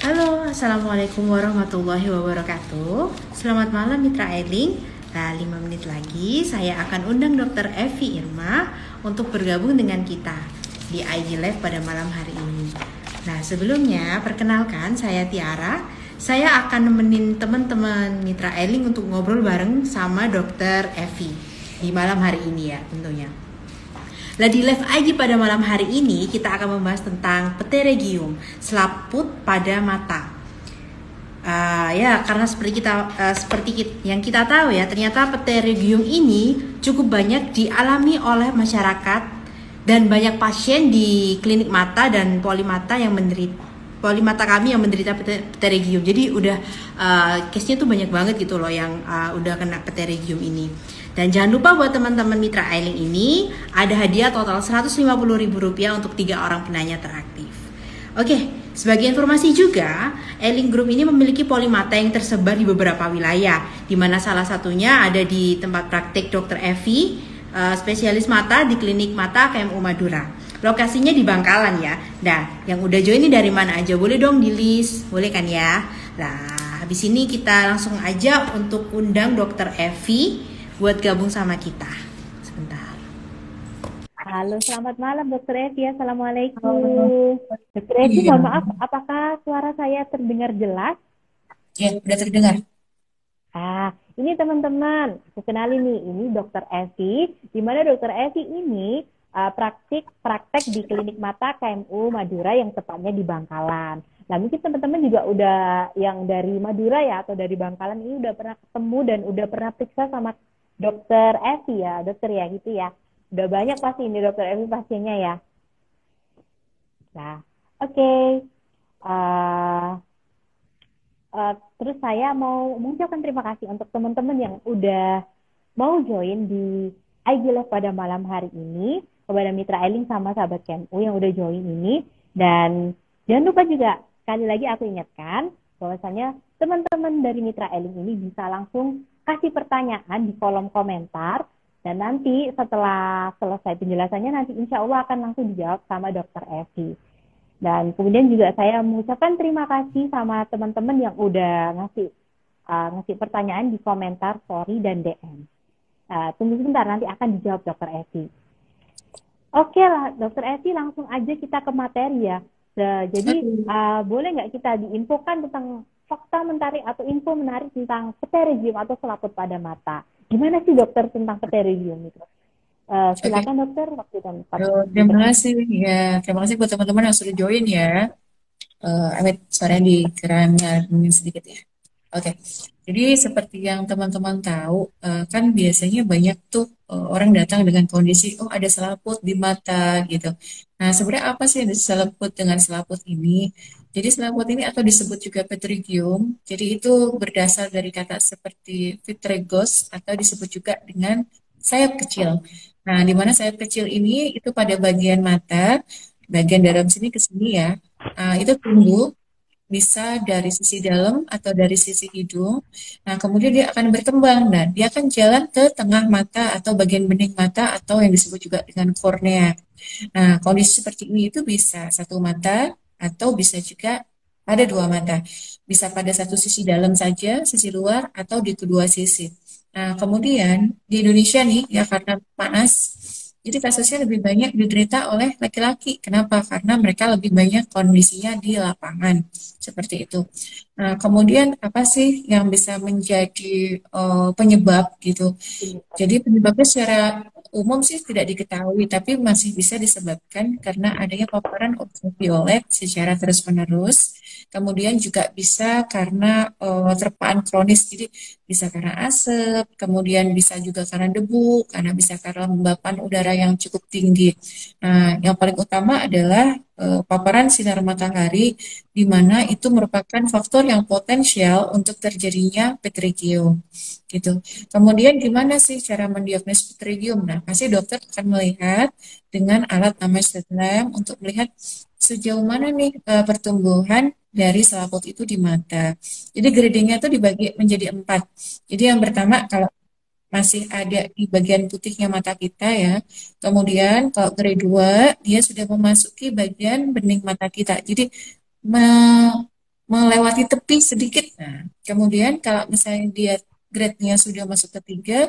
Halo, Assalamualaikum warahmatullahi wabarakatuh. Selamat malam Mitra Eling. Nah, 5 menit lagi saya akan undang Dr. Evi Irma untuk bergabung dengan kita di IG Live pada malam hari ini. Nah, sebelumnya perkenalkan saya Tiara. Saya akan nemenin teman-teman Mitra Eling untuk ngobrol bareng sama Dr. Evi di malam hari ini ya tentunya. Nah, di live IG pada malam hari ini kita akan membahas tentang pterygium, selaput pada mata. Ya, karena yang kita tahu ya, ternyata pterygium ini cukup banyak dialami oleh masyarakat dan banyak pasien di klinik mata dan polimata kami yang menderita pterygium. Jadi udah case-nya tuh banyak banget gitu loh yang udah kena pterygium ini. Dan jangan lupa buat teman-teman Mitra Eling ini ada hadiah total Rp150.000 untuk 3 orang penanya teraktif. Oke, sebagai informasi juga, Eling Group ini memiliki polimata yang tersebar di beberapa wilayah, di mana salah satunya ada di tempat praktik Dr. Evi, spesialis mata di Klinik Mata KMU Madura. Lokasinya di Bangkalan ya. Nah, yang udah join ini dari mana aja? Boleh dong di list, boleh kan ya? Nah, habis ini kita langsung aja untuk undang Dr. Evi buat gabung sama kita. Sebentar. Halo, selamat malam Dokter Evi. Halo. Assalamualaikum. Dokter Evi, Iya, mohon maaf, apakah suara saya terdengar jelas? ya udah terdengar. Ini teman-teman, aku kenalin nih, ini Dokter Evi. Di mana Dokter Evi ini praktek di Klinik Mata KMU Madura yang tepatnya di Bangkalan. Nah, mungkin teman-teman juga udah yang dari Madura ya atau dari Bangkalan ini udah pernah ketemu dan udah pernah periksa sama Dokter Evi ya, dokter ya gitu ya. Udah banyak pasti ini Dokter Evi pasiennya ya. Nah, oke. Eh, terus saya mau mengucapkan terima kasih untuk teman-teman yang udah mau join di IG Live pada malam hari ini, kepada Mitra Eling sama sahabat KMU yang udah join ini. Dan jangan lupa juga, sekali lagi aku ingatkan, bahwasanya teman-teman dari Mitra Eling ini bisa langsung kasih pertanyaan di kolom komentar, dan nanti setelah selesai penjelasannya, nanti insya Allah akan langsung dijawab sama Dokter Evi. Dan kemudian juga saya mengucapkan terima kasih sama teman-teman yang udah ngasih pertanyaan di komentar, story, dan DM. Tunggu sebentar, nanti akan dijawab Dokter Evi. Oke lah, Dokter Evi, langsung aja kita ke materi ya. Jadi Oke. boleh nggak kita diinfokan tentang fakta menarik atau info menarik tentang pterygium atau selaput pada mata? Gimana sih dokter tentang pterygium itu? Oke. Silakan dokter, waktu dan tempat Aduh, terima dipersilakan. kasih ya. Terima kasih buat teman-teman yang sudah join ya. Amit suaranya dikeramnya sedikit ya. Oke. Jadi seperti yang teman-teman tahu, kan biasanya banyak tuh orang datang dengan kondisi, oh ada selaput di mata gitu. Nah, sebenarnya apa sih yang selaput dengan selaput ini? Jadi selaput ini atau disebut juga petrigium. Jadi itu berdasar dari kata seperti vitregos atau disebut juga dengan sayap kecil. Nah, di mana sayap kecil ini itu pada bagian mata, bagian dalam sini ke sini ya. Itu tumbuh bisa dari sisi dalam atau dari sisi hidung. Nah, kemudian dia akan berkembang. Nah, dia akan jalan ke tengah mata atau bagian bening mata atau yang disebut juga dengan kornea. Nah, kondisi seperti ini itu bisa satu mata atau bisa juga pada dua mata. Bisa pada satu sisi dalam saja, sisi luar, atau di kedua sisi. Nah, kemudian di Indonesia nih, ya karena panas, jadi kasusnya lebih banyak diderita oleh laki-laki. Kenapa? Karena mereka lebih banyak kondisinya di lapangan. Seperti itu. Nah, kemudian apa sih yang bisa menjadi penyebab gitu? Jadi penyebabnya secara umum sih tidak diketahui, tapi masih bisa disebabkan karena adanya paparan ultraviolet secara terus-menerus. Kemudian juga bisa karena terpaan kronis, jadi bisa karena asap, kemudian bisa juga karena debu, karena bisa karena lembapan udara yang cukup tinggi. Nah, yang paling utama adalah paparan sinar matahari, di mana itu merupakan faktor yang potensial untuk terjadinya petrigium. Gitu. Kemudian gimana sih cara mendiagnosis pterygium? Nah, pasti dokter akan melihat dengan alat namanya slit lamp untuk melihat sejauh mana nih pertumbuhan dari selaput itu di mata. Jadi gradingnya itu dibagi menjadi 4. Jadi yang pertama kalau masih ada di bagian putihnya mata kita ya. Kemudian kalau grade 2 dia sudah memasuki bagian bening mata kita. Jadi me- melewati tepi sedikit. Nah, kemudian kalau misalnya dia grade-nya sudah masuk ke 3,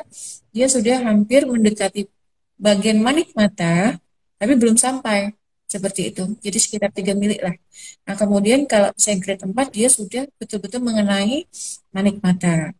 dia sudah hampir mendekati bagian manik mata, tapi belum sampai seperti itu. Jadi sekitar 3 mili lah. Nah, kemudian kalau misalnya grade 4, dia sudah betul-betul mengenai manik mata.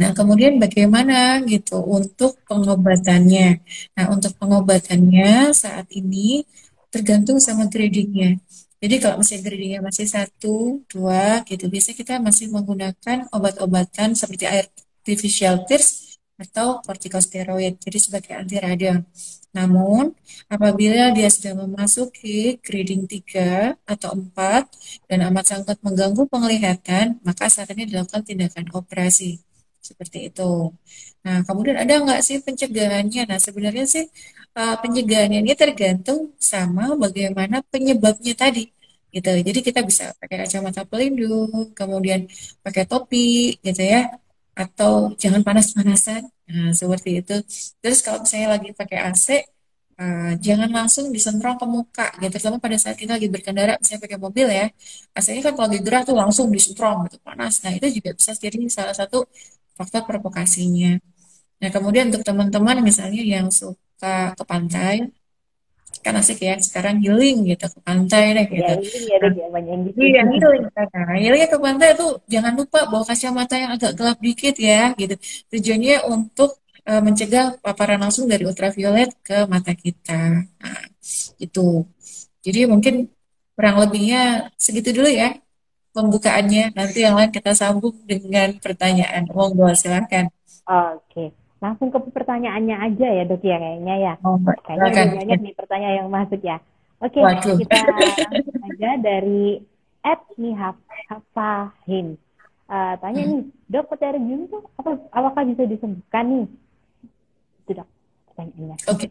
Nah, kemudian bagaimana gitu untuk pengobatannya? Nah, untuk pengobatannya saat ini tergantung sama gradingnya. Jadi kalau misalnya gradingnya masih 1, 2 gitu, biasanya kita masih menggunakan obat-obatan seperti artificial tears atau kortikosteroid, jadi sebagai anti radang. Namun, apabila dia sudah memasuki grading 3 atau 4 dan amat sangat mengganggu penglihatan, maka saat ini dilakukan tindakan operasi. Seperti itu. Nah, kemudian ada nggak sih pencegahannya? Nah, sebenarnya sih pencegahannya ini tergantung sama bagaimana penyebabnya tadi. Gitu. Jadi kita bisa pakai kacamata pelindung, kemudian pakai topi, gitu ya. Atau jangan panas-panasan. Nah, seperti itu. Terus kalau misalnya lagi pakai AC, jangan langsung disentrong ke muka, gitu. Terutama pada saat kita lagi berkendara, misalnya pakai mobil ya. AC-nya kan kalau lagi gerah tuh langsung disentrong, gitu, panas. Nah, itu juga bisa jadi salah satu faktor provokasinya. Nah, kemudian untuk teman-teman misalnya yang suka ke pantai, kan asik ya, sekarang healing gitu, ke pantai deh Ya gitu. ini ya Nah, dok ya banyak yang gitu. iya, healing. Nah, healingnya ke pantai tuh jangan lupa bawa kacamata yang agak gelap dikit ya, gitu. Tujuannya untuk mencegah paparan langsung dari ultraviolet ke mata kita. Nah, itu. Jadi mungkin kurang lebihnya segitu dulu ya pembukaannya. Nanti yang lain kita sambung dengan pertanyaan. Monggo, silahkan. Oke, langsung ke pertanyaannya aja ya dok ya kayaknya ya. Monggo, Kayaknya silakan. udah banyak nih pertanyaan yang masuk ya. Oke, Waduh. kita langsung aja dari Hafahin. Tanya nih, dok pterygium itu apakah bisa disembuhkan nih? Itu dok pertanyaannya. Oke.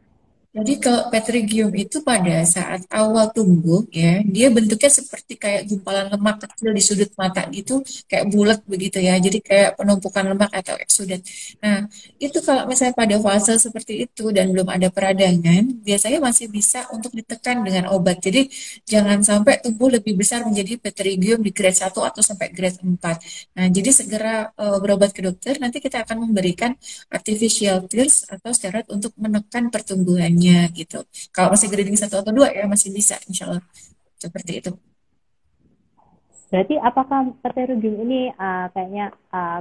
Jadi kalau petrigium itu pada saat awal tumbuh ya, dia bentuknya seperti kayak gumpalan lemak kecil di sudut mata gitu, kayak bulat begitu ya. Jadi kayak penumpukan lemak atau eksudat. Nah, itu kalau misalnya pada fase seperti itu dan belum ada peradangan, biasanya masih bisa untuk ditekan dengan obat. Jadi jangan sampai tumbuh lebih besar menjadi petrigium di grade 1 atau sampai grade 4. Nah, jadi segera berobat ke dokter, nanti kita akan memberikan artificial tears atau steroid untuk menekan pertumbuhannya gitu. Kalau masih grading 1 atau 2 ya masih bisa insya Allah seperti itu. Berarti apakah pterygium ini kayaknya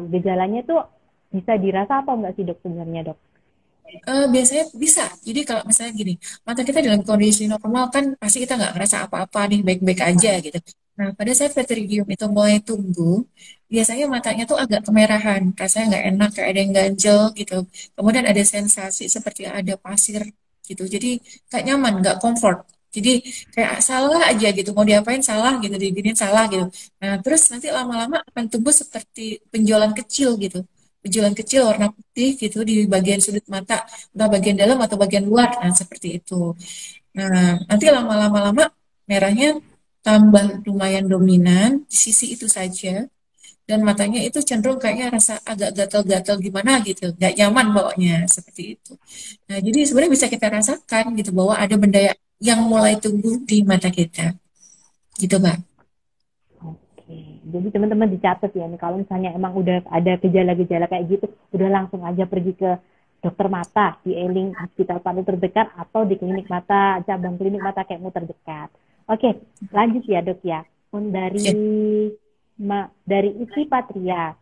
gejalanya tuh bisa dirasa apa enggak sih dok sebenarnya dok? Biasanya bisa. Jadi kalau misalnya gini, mata kita dalam kondisi normal kan pasti kita nggak ngerasa apa-apa nih, baik-baik aja gitu. Nah, pada saat petridium itu mulai tumbuh, biasanya matanya tuh agak kemerahan, rasanya nggak enak, kayak ada yang ganjel gitu. Kemudian ada sensasi seperti ada pasir gitu. Jadi kayak nyaman, nggak comfort. Jadi kayak salah aja gitu, mau diapain salah gitu, diginin salah gitu. Nah, terus nanti lama-lama akan tumbuh seperti penjualan kecil gitu, benjolan kecil warna putih gitu di bagian sudut mata, entah bagian dalam atau bagian luar, nah seperti itu. Nah, nanti lama-lama merahnya tambah lumayan dominan di sisi itu saja, dan matanya itu cenderung kayaknya rasa agak gatal-gatal gimana gitu, nggak nyaman bawanya seperti itu. Nah, jadi sebenarnya bisa kita rasakan gitu bahwa ada benda yang mulai tumbuh di mata kita, gitu Mbak. Oke, jadi teman-teman dicatat ya nih kalau misalnya emang udah ada gejala-gejala kayak gitu, udah langsung aja pergi ke dokter mata di Eling Hospital paling terdekat atau di klinik mata cabang klinik mata kamu terdekat. Oke, lanjut ya dok ya. Ya. Dari Isi Patria,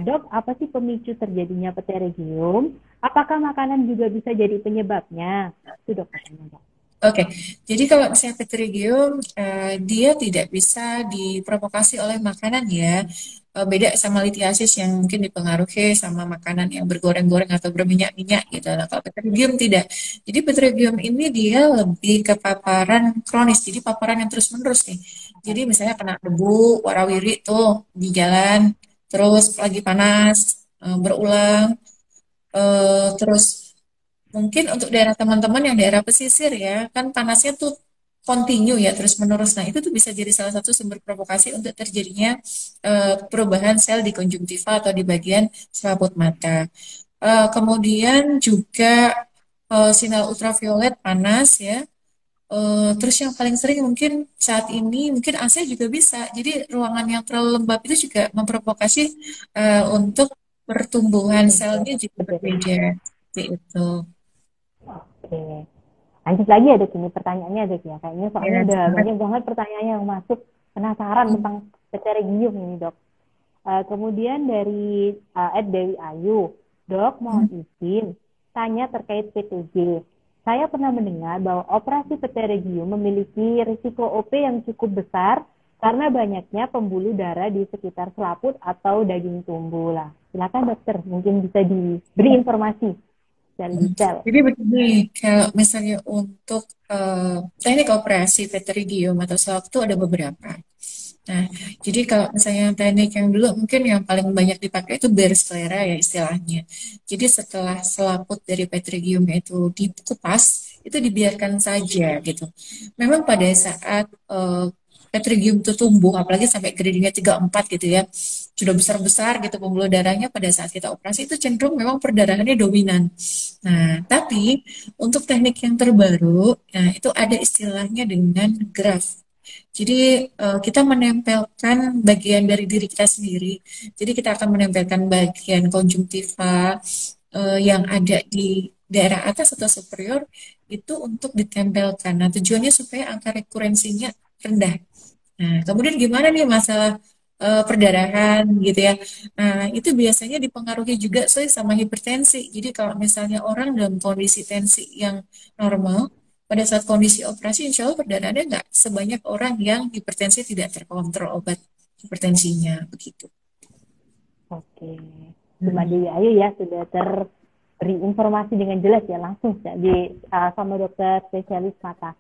dok apa sih pemicu terjadinya pterygium? Apakah makanan juga bisa jadi penyebabnya? Itu dok katanya dok. Oke, jadi kalau misalnya Petridium, dia tidak bisa diprovokasi oleh makanan ya. Beda sama litiasis yang mungkin dipengaruhi sama makanan yang bergoreng-goreng atau berminyak-minyak gitu. Nah, kalau Petridium tidak. Jadi Petridium ini dia lebih ke paparan kronis, jadi paparan yang terus-menerus nih. Jadi misalnya kena debu, warawiri tuh di jalan, terus lagi panas, berulang, terus mungkin untuk daerah teman-teman yang daerah pesisir ya, kan panasnya tuh kontinu ya terus menerus. Nah, itu tuh bisa jadi salah satu sumber provokasi untuk terjadinya perubahan sel di konjungtiva atau di bagian selaput mata. Kemudian juga sinar ultraviolet panas ya, Terus yang paling sering mungkin saat ini mungkin AC juga bisa. Jadi ruangan yang terlalu lembab itu juga memprovokasi untuk pertumbuhan Betul. selnya juga Betul. berbeda. Seperti itu. Oke. Lanjut lagi ya dok, ini pertanyaannya dok ya. Kayaknya soalnya Ya, udah sangat. banyak banget pertanyaan yang masuk. Penasaran tentang Pterygium ini dok. Kemudian dari Dewi Ayu, dok mohon izin tanya terkait PTG. Saya pernah mendengar bahwa operasi Pterygium memiliki risiko OP yang cukup besar karena banyaknya pembuluh darah di sekitar selaput atau daging tumbuh lah. Silakan dokter, mungkin bisa diberi informasi secara detail. Jadi begini, kalau misalnya untuk teknik operasi Petridium atau selap itu ada beberapa. Nah, jadi kalau misalnya teknik yang dulu mungkin yang paling banyak dipakai itu bear sclera ya istilahnya. Jadi setelah selaput dari Petridium itu dikupas, itu dibiarkan saja gitu. Memang pada saat Petridium itu tumbuh, apalagi sampai gradingnya 3-4 gitu ya, sudah besar-besar gitu pembuluh darahnya pada saat kita operasi itu cenderung memang perdarahannya dominan. Nah, tapi untuk teknik yang terbaru, nah itu ada istilahnya dengan graft. Jadi kita menempelkan bagian dari diri kita sendiri. Jadi kita akan menempelkan bagian konjungtiva yang ada di daerah atas atau superior itu untuk ditempelkan. Nah, tujuannya supaya angka rekurensinya rendah. Nah, kemudian gimana nih masalah perdarahan gitu ya. Nah, itu biasanya dipengaruhi juga sama hipertensi. Jadi kalau misalnya orang dalam kondisi tensi yang normal, pada saat kondisi operasi, insya Allah perdarahannya nggak sebanyak orang yang hipertensi tidak terkontrol obat hipertensinya, begitu. Oke. Cuma Hmm. Dewi Ayu ya sudah terberi informasi dengan jelas ya langsung jadi sama dokter spesialis mata.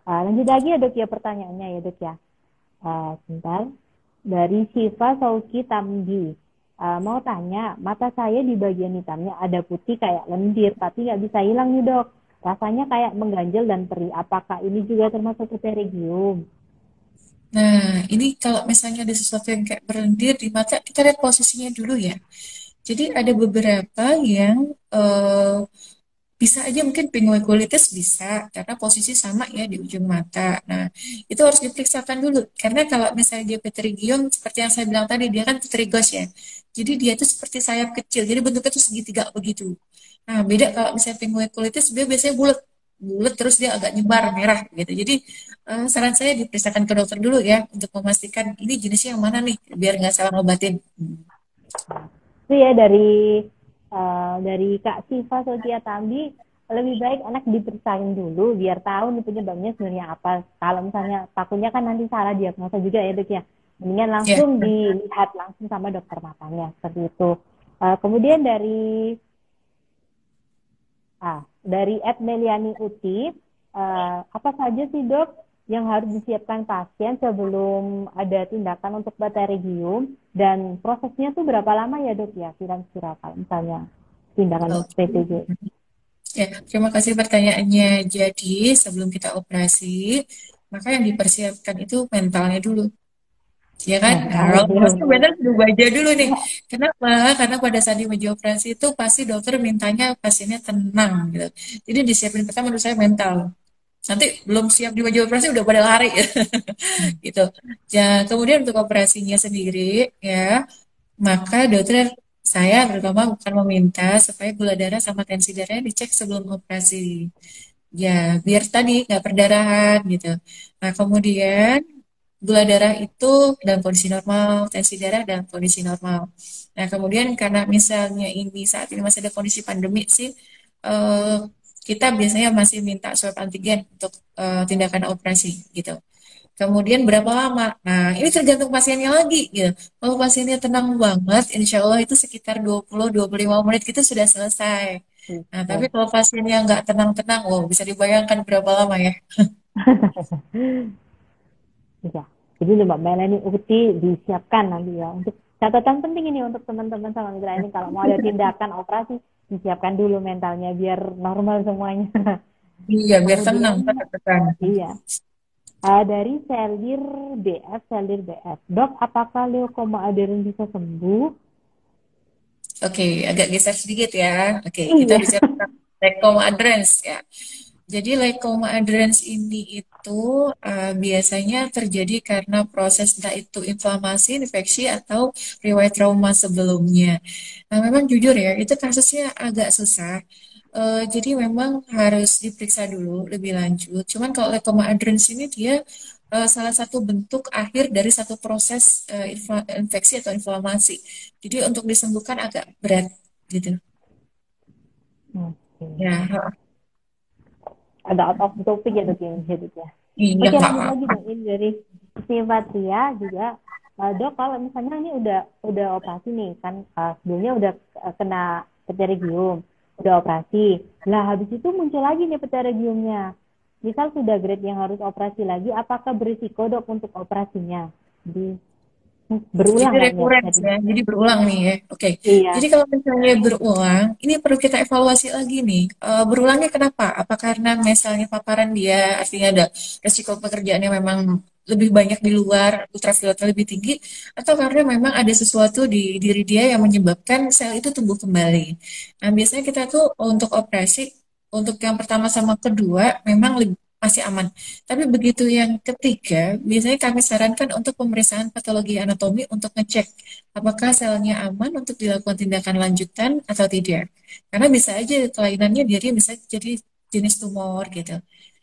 Lanjut lagi ya dok ya pertanyaannya ya dok ya. Sebentar. Dari Siva Sauki Tamdi. Mau tanya, mata saya di bagian hitamnya ada putih kayak lendir, tapi nggak bisa hilang nih dok. Rasanya kayak mengganjal dan perih. Apakah ini juga termasuk pterygium? Nah, ini kalau misalnya ada sesuatu yang kayak berlendir di mata, kita lihat posisinya dulu ya. Jadi ada beberapa yang bisa aja mungkin pinguiculitis bisa karena posisi sama ya di ujung mata. Nah, itu harus diperiksakan dulu karena kalau misalnya dia pterygium seperti yang saya bilang tadi dia kan pterygos ya. Jadi dia itu seperti sayap kecil. Jadi bentuknya tuh segitiga begitu. Nah, beda kalau misalnya pinguiculitis dia biasanya bulat bulat terus dia agak nyebar merah gitu. Jadi saran saya diperiksakan ke dokter dulu ya untuk memastikan ini jenisnya yang mana nih biar nggak salah ngobatin. Itu ya dari Kak Siva Sotia Tambi, lebih baik anak diperiksain dulu biar tahu nih penyebabnya sebenarnya apa. Kalau misalnya takutnya kan nanti salah diagnosa juga ya dok ya. Mendingan Ya. langsung dilihat langsung sama dokter matanya seperti itu. Kemudian dari Ed Meliani Uti, apa saja sih dok yang harus disiapkan pasien sebelum ada tindakan untuk pterygium dan prosesnya tuh berapa lama ya dok ya kira-kira kalau misalnya tindakan Oke. PTG? Ya, terima kasih pertanyaannya. Jadi, sebelum kita operasi, maka yang dipersiapkan itu mentalnya dulu. Ya kan? Nah, Mental kalau ya pasti benar. benar sudah baca dulu nih. Kenapa? Karena pada saat di meja operasi itu pasti dokter mintanya pasiennya tenang gitu. Jadi disiapin pertama menurut saya mental. Nanti belum siap di meja operasi udah pada lari gitu. Ya, kemudian untuk operasinya sendiri ya, maka dokter saya terutama akan meminta supaya gula darah sama tensi darahnya dicek sebelum operasi. Ya, biar tadi nggak perdarahan gitu. Nah, kemudian gula darah itu dalam kondisi normal, tensi darah dalam kondisi normal. Nah, kemudian karena misalnya ini saat ini masih ada kondisi pandemi sih, eh, kita biasanya masih minta swab antigen untuk tindakan operasi gitu. Kemudian berapa lama? Nah, ini tergantung pasiennya lagi gitu. Kalau pasiennya tenang banget, insya Allah itu sekitar 20-25 menit itu sudah selesai. Nah, tapi kalau pasiennya nggak tenang-tenang, wow, bisa dibayangkan berapa lama ya. Iya. Jadi Mbak Melanie Ukti disiapkan nanti ya untuk catatan penting ini untuk teman-teman sama mitra ini kalau mau ada tindakan operasi disiapkan dulu mentalnya biar normal semuanya. Iya, biar tenang, Kemudian tekan. iya. Dari Selir BF. Dok, apakah leukoma aderen bisa sembuh? Oke, agak geser sedikit ya. Oke, kita Iya. bicara tentang rekom adherence ya. Jadi leukemia adherens ini itu biasanya terjadi karena proses entah itu inflamasi, infeksi, atau riwayat trauma sebelumnya. Nah, memang jujur ya, itu kasusnya agak susah. Jadi memang harus diperiksa dulu lebih lanjut. Cuman kalau leukemia adherens ini dia salah satu bentuk akhir dari satu proses infeksi atau inflamasi. Jadi untuk disembuhkan agak berat gitu. Oke. Ya, Agak out of the topic ya dok ini ya. iya Oke, nggak lanjut lagi apa-apa. dong ini dari Patria juga. Dok, kalau misalnya ini udah operasi nih kan, sebelumnya udah kena pterygium, udah operasi. Lah habis itu muncul lagi nih pterygiumnya. Misal sudah grade yang harus operasi lagi, apakah berisiko dok untuk operasinya? Jadi Jadi berulang kayaknya recurrence tadi. ya, jadi berulang nih ya. Oke, jadi Iya. kalau misalnya berulang, ini perlu kita evaluasi lagi nih. Berulangnya kenapa? Apa karena misalnya paparan dia, artinya ada resiko pekerjaannya memang lebih banyak di luar, ultravioletnya lebih tinggi, atau karena memang ada sesuatu di diri dia yang menyebabkan sel itu tumbuh kembali. Nah, biasanya kita tuh untuk operasi, untuk yang pertama sama kedua, memang masih aman. Tapi begitu yang ketiga, biasanya kami sarankan untuk pemeriksaan patologi anatomi untuk ngecek apakah selnya aman untuk dilakukan tindakan lanjutan atau tidak. Karena bisa aja kelainannya jadi bisa jadi jenis tumor gitu.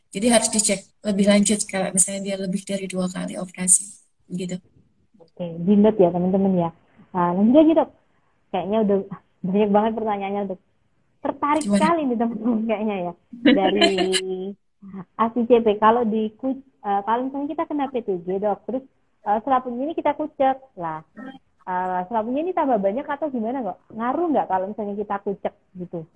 Jadi harus dicek lebih lanjut kalau misalnya dia lebih dari 2 kali operasi. Gitu. Oke, dinut ya teman-teman ya. Lanjut lagi dok. Kayaknya udah banyak banget pertanyaannya dok. Tertarik Gimana? sekali nih teman-teman kayaknya ya. Dari ACCP, kalau misalnya kita kena PTG dok, terus selaputnya ini kita kucek lah. Selaputnya ini tambah banyak atau gimana kok? Ngaruh nggak kalau misalnya kita kucek gitu?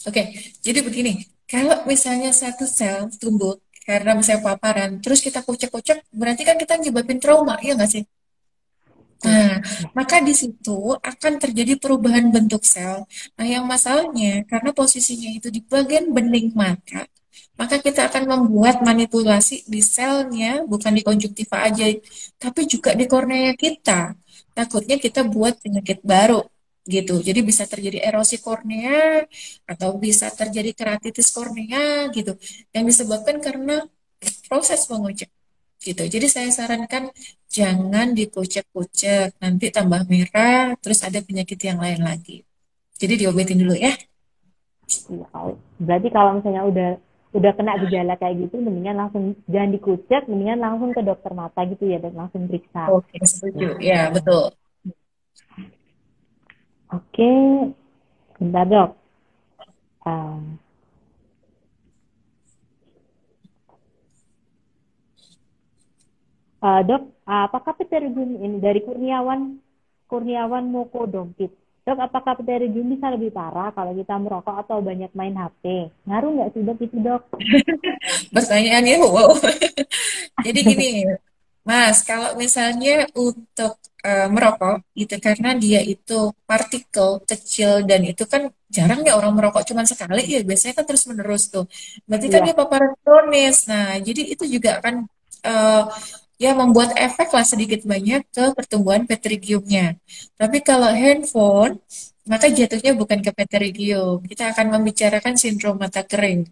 Oke, jadi begini, kalau misalnya satu sel tumbuh karena misalnya paparan, terus kita kucek-kucek, berarti kan kita nyebabin trauma, iya nggak sih? Oh, Nah, ya. maka di situ akan terjadi perubahan bentuk sel. Nah, yang masalahnya karena posisinya itu di bagian bening mata, maka kita akan membuat manipulasi di selnya, bukan di konjungtiva aja, tapi juga di kornea kita. Takutnya kita buat penyakit baru gitu. Jadi bisa terjadi erosi kornea atau bisa terjadi keratitis kornea gitu, yang disebabkan karena proses pengucek gitu. Jadi saya sarankan jangan dikucek-kucek, nanti tambah merah, terus ada penyakit yang lain lagi. Jadi diobatin dulu ya. Iya, berarti kalau misalnya udah kena gejala kayak gitu, mendingan langsung jangan dikucek, mendingan langsung ke dokter mata gitu ya, dan langsung periksa. Oke, setuju. Ya, betul. Oke, bentar dok. Um, Dok, apakah pterygium ini dari Kurniawan Kurniawan Mokodompit? Dok, apakah pterygium bisa lebih parah kalau kita merokok atau banyak main HP? Ngaruh nggak sih dok itu dok? Pertanyaannya, wow. Jadi gini, Mas, kalau misalnya untuk merokok gitu, karena dia itu partikel kecil dan itu kan jarang ya orang merokok cuma sekali ya, biasanya kan terus-menerus tuh. Berarti kan dia Iya. paparan kronis. Nah, jadi itu juga akan eh, ya membuat efek lah sedikit banyak ke pertumbuhan petrigiumnya. Tapi kalau handphone, maka jatuhnya bukan ke petrigium. Kita akan membicarakan sindrom mata kering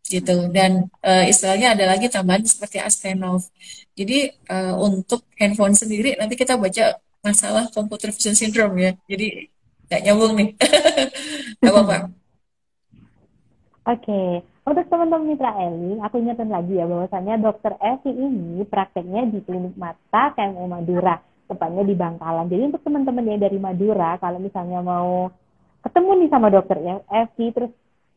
gitu. Dan istilahnya ada lagi tambahan seperti Astenov. Jadi untuk handphone sendiri nanti kita baca masalah computer vision syndrome ya. Jadi nggak nyambung nih. Gak apa-apa. Oke, untuk teman-teman Mitra Eli, aku ingatkan lagi ya bahwasannya Dokter Evi ini prakteknya di Klinik Mata KMU Madura, tepatnya di Bangkalan. Jadi untuk teman-teman yang dari Madura, kalau misalnya mau ketemu nih sama Dokter Evi, terus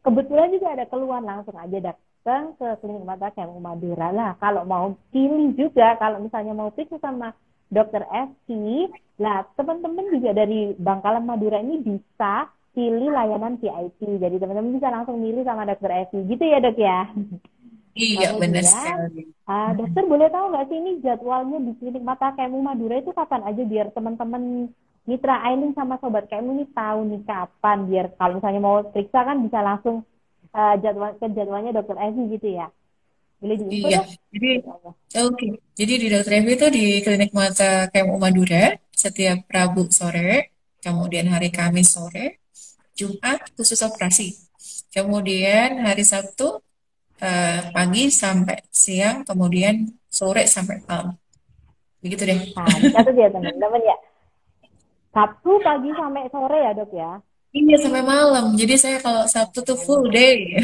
kebetulan juga ada keluhan, langsung aja datang ke Klinik Mata KMU Madura. Lah, kalau mau pilih juga, kalau misalnya mau periksa sama Dokter Evi, lah teman-teman juga dari Bangkalan Madura ini bisa pilih layanan VIP. Jadi teman-teman bisa langsung milih sama dokter Evi. Gitu ya dok ya. Iya, benar Kemudian, sekali. dokter boleh tahu nggak sih ini jadwalnya di klinik mata KMU Madura itu kapan aja biar teman-teman Mitra Ailing sama sobat KMU ini tahu nih kapan biar kalau misalnya mau periksa kan bisa langsung jadwalnya dokter Evi gitu ya. Boleh diinfo Iya, dok? jadi Jadwalnya. oke. Jadi di Dokter Evi itu di Klinik Mata KMU Madura setiap Rabu sore, kemudian hari Kamis sore, Jumat khusus operasi. Kemudian hari Sabtu pagi sampai siang, kemudian sore sampai malam. Begitu deh. Nah, dicatat ya teman-teman ya. Sabtu pagi sampai sore ya dok ya. Iya sampai malam. Jadi saya kalau Sabtu tuh full Oke. day.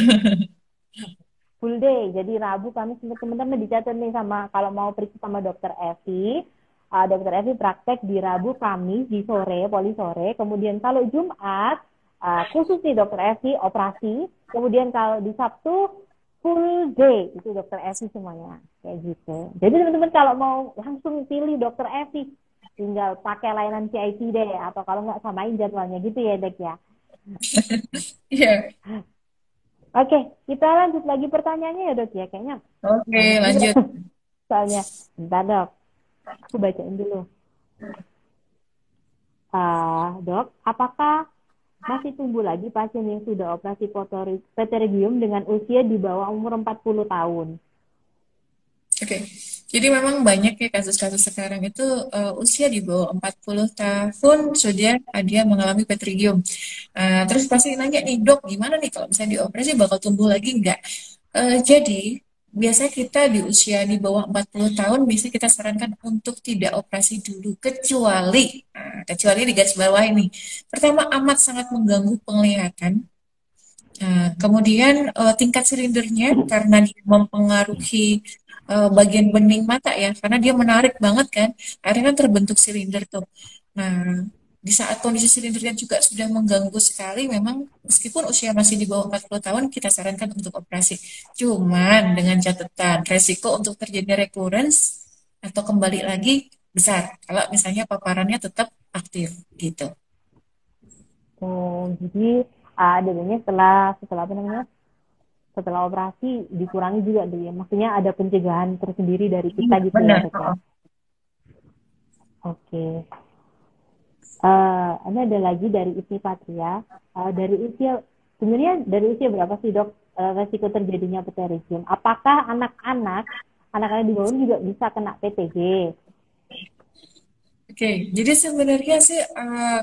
Full day. Jadi Rabu Kamis untuk teman-teman dicatat nih sama kalau mau periksa sama dokter Evi. Dokter Evi praktek di Rabu Kamis di sore, poli sore. Kemudian kalau Jumat khusus nih dokter Evi operasi. Kemudian kalau di Sabtu full day itu dokter Evi semuanya kayak gitu. Jadi teman-teman kalau mau langsung pilih dokter Evi tinggal pakai layanan CIT deh atau kalau nggak samain jadwalnya gitu ya dek ya. Iya. Oke, kita lanjut lagi pertanyaannya ya dok ya. Kayaknya Oke, banyak juga lanjut. soalnya. Bentar dok, aku bacain dulu. Dok, apakah masih tumbuh lagi pasien yang sudah operasi pterygium dengan usia di bawah umur 40 tahun? Oke. Jadi memang banyak ya kasus-kasus sekarang itu usia di bawah 40 tahun sudah ada yang mengalami petrigium. Terus pasti nanya nih, dok, gimana nih kalau misalnya dioperasi bakal tumbuh lagi nggak? Jadi biasanya kita di usia di bawah 40 tahun biasanya kita sarankan untuk tidak operasi dulu kecuali di garis bawah ini. Pertama amat sangat mengganggu penglihatan. Kemudian tingkat silindernya karena dia mempengaruhi bagian bening mata ya, karena dia menarik banget kan, akhirnya kan terbentuk silinder tuh. Nah, di saat kondisi silindernya juga sudah mengganggu sekali, memang meskipun usia masih di bawah 40 tahun, kita sarankan untuk operasi. Cuman dengan catatan resiko untuk terjadi recurrence atau kembali lagi besar, kalau misalnya paparannya tetap aktif gitu. Oh, jadi adanya setelah setelah apa namanya? Setelah operasi dikurangi juga deh ya. Maksudnya ada pencegahan tersendiri dari kita Iya, gitu ya benar. dok ya. Oh, Oke. Ini ada lagi dari Ismi Patria. Dari usia sebenarnya dari usia berapa sih dok resiko terjadinya pterygium? Apakah anak-anak di bawah juga bisa kena PTG? oke, jadi sebenarnya sih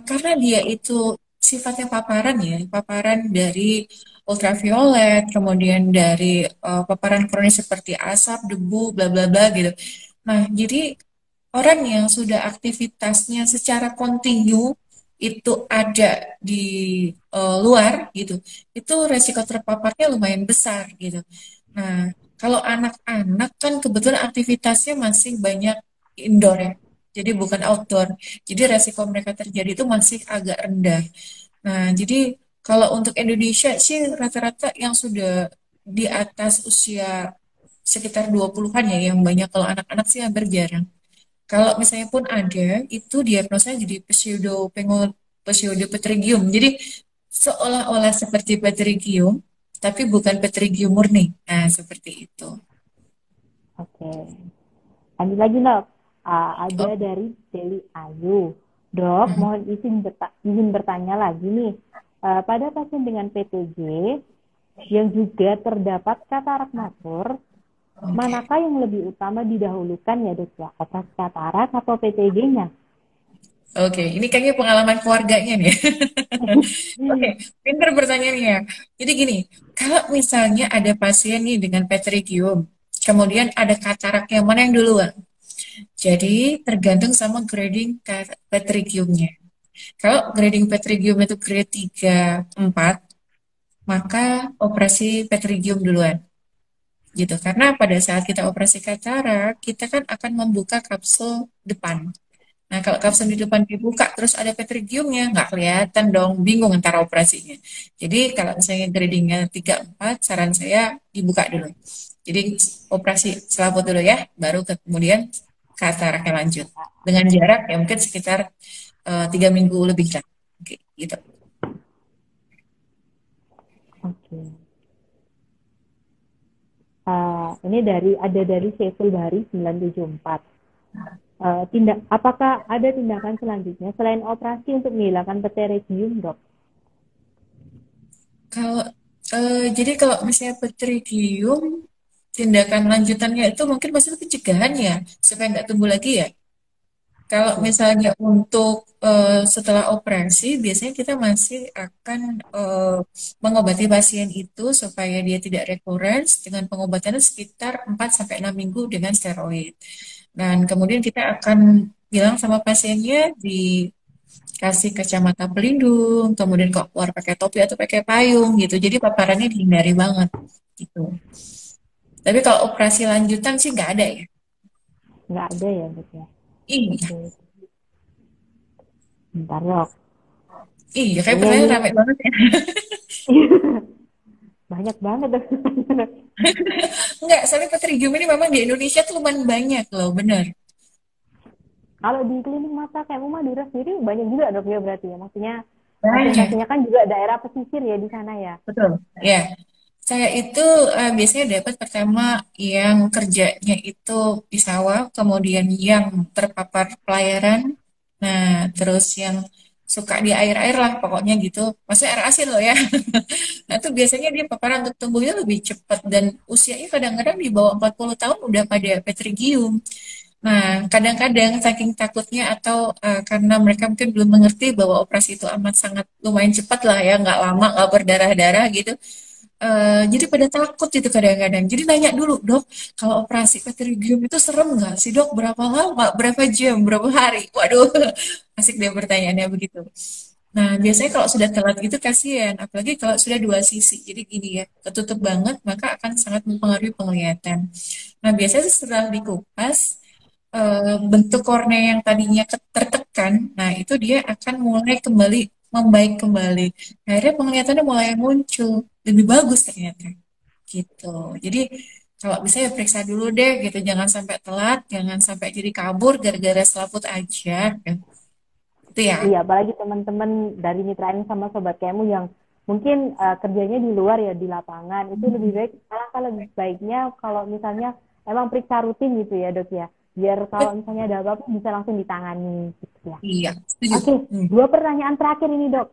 karena dia itu sifatnya paparan ya, paparan dari ultraviolet, kemudian dari paparan kronis seperti asap, debu, bla bla bla gitu. Nah, jadi orang yang sudah aktivitasnya secara kontinu itu ada di luar gitu, itu resiko terpaparnya lumayan besar gitu. Nah, kalau anak-anak kan kebetulan aktivitasnya masih banyak indoor ya, jadi bukan outdoor. Jadi resiko mereka terjadi itu masih agak rendah. Nah, jadi kalau untuk Indonesia sih rata-rata yang sudah di atas usia sekitar 20-an ya yang banyak, kalau anak-anak sih hampir jarang. Kalau misalnya pun ada, itu diagnosanya jadi pseudopetrigium. Jadi seolah-olah seperti petrigium, tapi bukan petrigium murni. Nah, seperti itu. Oke. Lanjut lagi dok. Ada Oh, dari Deli Ayu. Dok, hmm, mohon izin bertanya lagi nih. Pada pasien dengan PTG yang juga terdapat katarak makur, oke. manakah yang lebih utama didahulukan ya dok ya? Operasi katarak atau PTG-nya? Oke, ini kayaknya pengalaman keluarganya nih. Oke, pinter pertanyaannya. Jadi gini, kalau misalnya ada pasien nih dengan petrigium, kemudian ada katarak yang mana yang duluan? Jadi tergantung sama grading petrigiumnya. Kalau grading petrigium itu grade 3, 4, maka operasi petrigium duluan. Gitu. Karena pada saat kita operasi katarak, kita kan akan membuka kapsul depan. Nah, kalau kapsul di depan dibuka, terus ada petrigiumnya, nggak kelihatan dong, bingung antara operasinya. Jadi, kalau misalnya gradingnya 3-4, saran saya dibuka dulu. Jadi, operasi selaput dulu ya, baru kemudian kataraknya lanjut. Dengan jarak ya mungkin sekitar 3 minggu lebih lah. Oke, gitu. Oke. Ini ada dari Syeful Bahri 974. Apakah ada tindakan selanjutnya selain operasi untuk menghilangkan pterygium, dok? Kalau jadi kalau misalnya petridium, tindakan lanjutannya itu mungkin pasti pencegahan ya, supaya nggak tumbuh lagi ya. Kalau Oke. misalnya untuk setelah operasi, biasanya kita masih akan mengobati pasien itu supaya dia tidak recurrence dengan pengobatan sekitar 4 sampai 6 minggu dengan steroid. Dan kemudian kita akan bilang sama pasiennya dikasih kacamata pelindung, kemudian kok keluar pakai topi atau pakai payung gitu. Jadi paparannya dihindari banget gitu. Tapi kalau operasi lanjutan sih nggak ada ya. Nggak ada ya, Dok ya? Iya, Oke. Bentar, Dok. iya kayak Kayaknya pertanyaan ini rame banget ya. banyak banget, Dok. Enggak, soalnya petrigium ini memang di Indonesia tuh lumayan banyak loh, bener. Kalau di klinik mata kayak Madura sendiri banyak juga, Dok, ya berarti ya. Maksudnya Banyak, pasien-pasiennya kan juga daerah pesisir ya di sana ya. betul. Ya, saya itu biasanya dapat pertama yang kerjanya itu di sawah, kemudian yang terpapar pelayaran, nah terus yang suka di air-air lah pokoknya gitu. Maksudnya air asin loh ya. Nah itu biasanya dia paparan untuk tumbuhnya lebih cepat dan usianya kadang-kadang di bawah 40 tahun udah pada petrigium. Nah, kadang-kadang saking takutnya atau karena mereka mungkin belum mengerti bahwa operasi itu amat sangat lumayan cepat lah ya, nggak lama, nggak berdarah-darah gitu. Jadi pada takut itu kadang-kadang. Jadi nanya dulu, dok, kalau operasi petrigium itu serem nggak sih dok? Berapa lama? Berapa jam? Berapa hari? Waduh, asik deh pertanyaannya begitu. Nah, biasanya kalau sudah telat gitu kasihan, apalagi kalau sudah dua sisi. Jadi gini ya, ketutup banget, maka akan sangat mempengaruhi penglihatan. Nah, biasanya setelah dikupas, bentuk kornea yang tadinya tertekan, nah itu dia akan mulai kembali membaik kembali. Akhirnya penglihatannya mulai muncul lebih bagus ternyata, gitu. Jadi kalau bisa ya periksa dulu deh, gitu. Jangan sampai telat, jangan sampai jadi kabur gara-gara selaput aja, ya. Itu ya. Iya, apalagi teman-teman dari mitra ini sama sobat kamu yang mungkin kerjanya di luar ya di lapangan itu lebih baik alangkah lebih baiknya kalau misalnya emang periksa rutin gitu ya, Dok ya. Biar kalau misalnya ada apa-apa bisa langsung ditangani gitu ya. Iya, setuju. Oke, dua pertanyaan terakhir ini, Dok.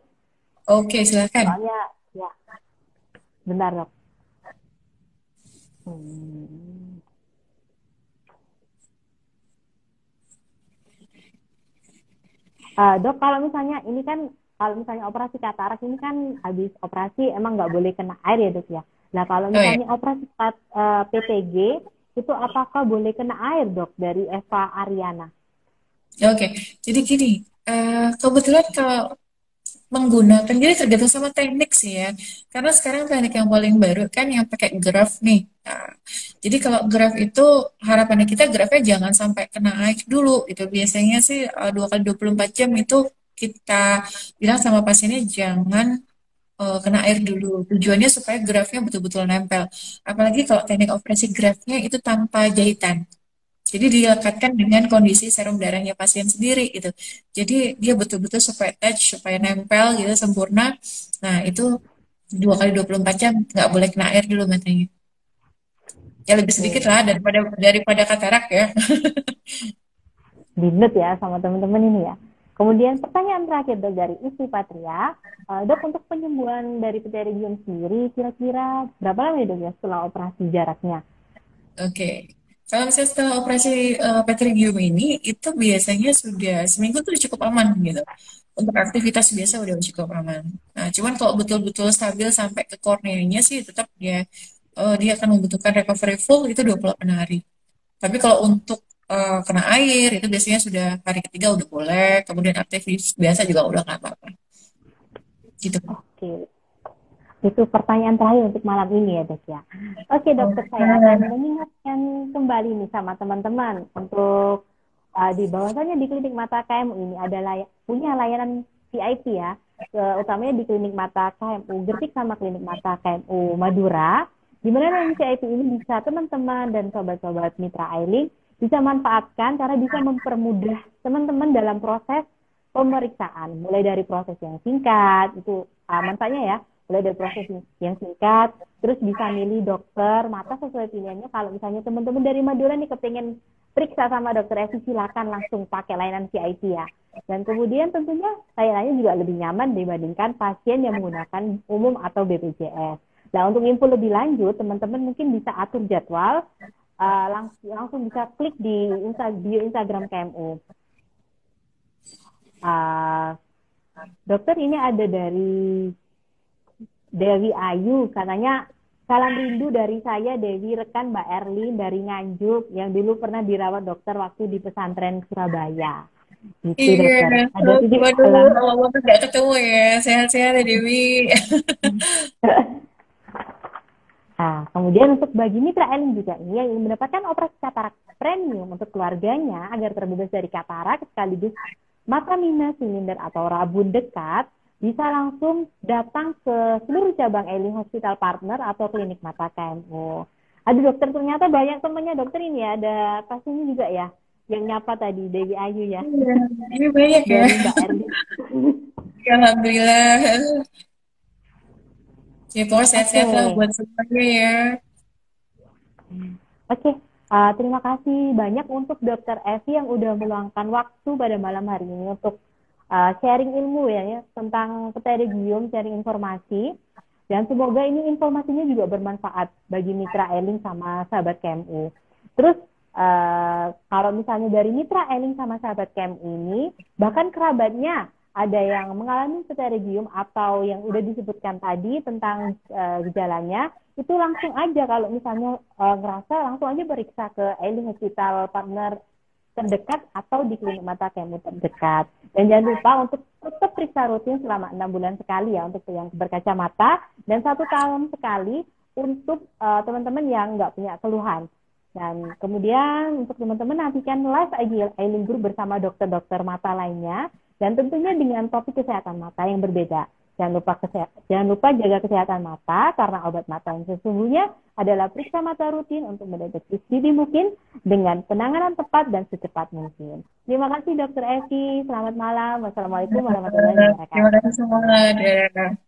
Oke, silakan. Soalnya ya, bentar, Dok. Hmm. Dok, kalau misalnya ini kan, kalau misalnya operasi katarak ini kan habis operasi emang nggak boleh kena air ya, Dok ya. Nah, kalau Oh ya, misalnya operasi PTG itu apakah boleh kena air, Dok, dari Eva Ariana? oke. Jadi gini, kebetulan kalau menggunakan, jadi tergantung sama teknik sih ya. Karena sekarang teknik yang paling baru kan yang pakai graf nih. Nah, jadi kalau graf itu harapannya kita grafnya jangan sampai kena air dulu. Itu biasanya sih 2 kali 24 jam itu kita bilang sama pasiennya jangan kena air dulu. Tujuannya supaya grafnya betul-betul nempel. Apalagi kalau teknik operasi grafnya itu tanpa jahitan. Jadi dilekatkan dengan kondisi serum darahnya pasien sendiri gitu. Jadi dia betul-betul supaya touch, supaya nempel gitu sempurna. Nah itu 2 kali 24 jam nggak boleh kena air dulu matanya. Ya lebih sedikit Oke, lah daripada katarak ya. dinut ya sama teman-teman ini ya. Kemudian pertanyaan terakhir, Dok, dari Isi Patria. Dok, untuk penyembuhan dari pterygium sendiri kira-kira berapa lama ya, Dok ya setelah operasi jaraknya? Oke. Kalau misalnya setelah operasi petrigium ini, itu biasanya sudah seminggu tuh cukup aman gitu. Untuk aktivitas biasa udah cukup aman. Nah, cuman kalau betul-betul stabil sampai ke korneanya sih tetap dia akan membutuhkan recovery full itu 28 hari. Tapi kalau untuk kena air itu biasanya sudah hari ketiga udah boleh, kemudian aktivitas biasa juga udah nggak apa-apa. Gitu. Oke, itu pertanyaan terakhir untuk malam ini ya, Dok ya. Oke, dokter, saya akan Oke. mengingatkan kembali nih sama teman-teman untuk di bahwasanya di klinik mata KMU ini ada punya layanan VIP ya, utamanya di klinik mata KMU Gertik sama klinik mata KMU Madura, di mana layanan VIP ini bisa teman-teman dan sobat-sobat mitra Ailing bisa manfaatkan karena bisa mempermudah teman-teman dalam proses pemeriksaan, mulai dari proses yang singkat, itu manfaatnya ya, mulai dari proses yang singkat, terus bisa milih dokter mata sesuai pilihannya. Kalau misalnya teman-teman dari Madura nih kepengen periksa sama dokter Evi, silakan langsung pakai layanan VIP ya. Dan kemudian tentunya layanannya juga lebih nyaman dibandingkan pasien yang menggunakan umum atau BPJS. Nah, untuk info lebih lanjut, teman-teman mungkin bisa atur jadwal, langsung bisa klik di bio Instagram KMU. Uh, dokter ini ada dari Dewi Ayu, katanya salam rindu dari saya Dewi, rekan Mbak Erlin dari Nganjuk yang dulu pernah dirawat dokter waktu di pesantren Surabaya. Gitu Iya, dokter. Ada titip waduh, salam. lama banget gak ketemu ya. Sehat-sehat ya Dewi. Nah, kemudian untuk bagi mitra Elin juga ini yang ingin mendapatkan operasi katarak premium untuk keluarganya agar terbebas dari katarak sekaligus mata minus, silinder atau rabun dekat, bisa langsung datang ke seluruh cabang Elin Hospital Partner atau klinik mata KMO. Aduh dokter, ternyata banyak temannya dokter ini ya, ada pasiennya juga ya, yang nyapa tadi, Dewi Ayu ya, Iya, ini banyak ya. dari Mbak Erlin. Ya, Alhamdulillah. Ya, pokoknya Oke, sehat-sehat lah buat semuanya ya. Oke, terima kasih banyak untuk Dokter Evi yang udah meluangkan waktu pada malam hari ini untuk sharing ilmu ya tentang pterygium, sharing informasi. Dan semoga ini informasinya juga bermanfaat bagi mitra Eling sama sahabat KMU. Terus kalau misalnya dari mitra Eling sama sahabat KMU ini, bahkan kerabatnya ada yang mengalami pterygium atau yang udah disebutkan tadi tentang gejalanya, itu langsung aja kalau misalnya ngerasa langsung aja periksa ke Eling Hospital Partner terdekat atau di klinik mata KMU terdekat. Dan jangan lupa untuk tetap periksa rutin selama 6 bulan sekali ya untuk yang berkacamata dan 1 tahun sekali untuk teman-teman yang nggak punya keluhan. Dan kemudian untuk teman-teman nantikan live Ailing Group bersama dokter-dokter mata lainnya dan tentunya dengan topik kesehatan mata yang berbeda. Jangan lupa jaga kesehatan mata karena obat mata yang sesungguhnya adalah periksa mata rutin untuk mendeteksi sedini mungkin dengan penanganan tepat dan secepat mungkin. Terima kasih Dokter Evi. Selamat malam. Wassalamualaikum warahmatullahi Terima wabarakatuh. kasih semua. Dadah.